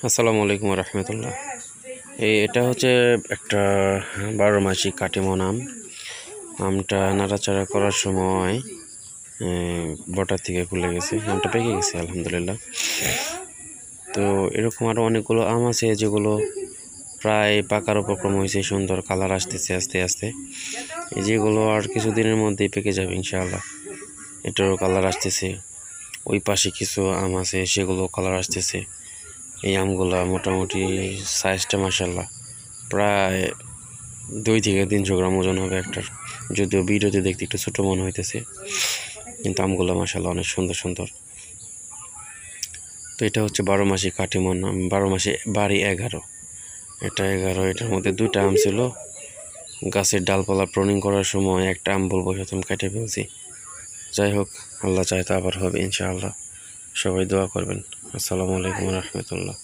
আসসালামু আলাইকুম রহমতুল্লাহ। এটা হচ্ছে একটা 12 মাসি কাটিমন আম। আমটা নাড়াচাড়া করার সময় বটা থেকে খুলে গেছে, আমটা পেকে গেছে আলহামদুলিল্লাহ। তো এরকম আরও অনেকগুলো আম আছে যেগুলো প্রায় পাকার উপক্রম হয়েছে, সুন্দর কালার আসতেছে আস্তে আস্তে। এই যেগুলো আর কিছুদিনের মধ্যেই পেকে যাবে ইনশাআল্লাহ। এটারও কালার আসতেছে। ওই পাশে কিছু আম আছে, সেগুলো কালার আসতেছে। এই আমগুলা মোটামুটি সাইজটা মাশাআল্লাহ প্রায় 2 থেকে 300 গ্রাম ওজন হবে একটার। যদিও ভিডিওতে দেখতে একটু ছোটো মনে হইতেছে, কিন্তু আমগুলো মাশাআল্লাহ অনেক সুন্দর সুন্দর। তো এটা হচ্ছে 12 মাসি কাটিমন আম, 12 মাসি বাড়ি 11। এটা 11, এটার মধ্যে 2টা আম ছিল। গাছের ডালপালা প্রুনিং করার সময় একটা আম বলবো আমি কেটে ফেলছি। যাই হোক, আল্লাহ চায় তো আবার হবে ইনশাআল্লাহ। সবাই দোয়া করবেন। আসসালামু আলাইকুম রহমতুল্লাহ।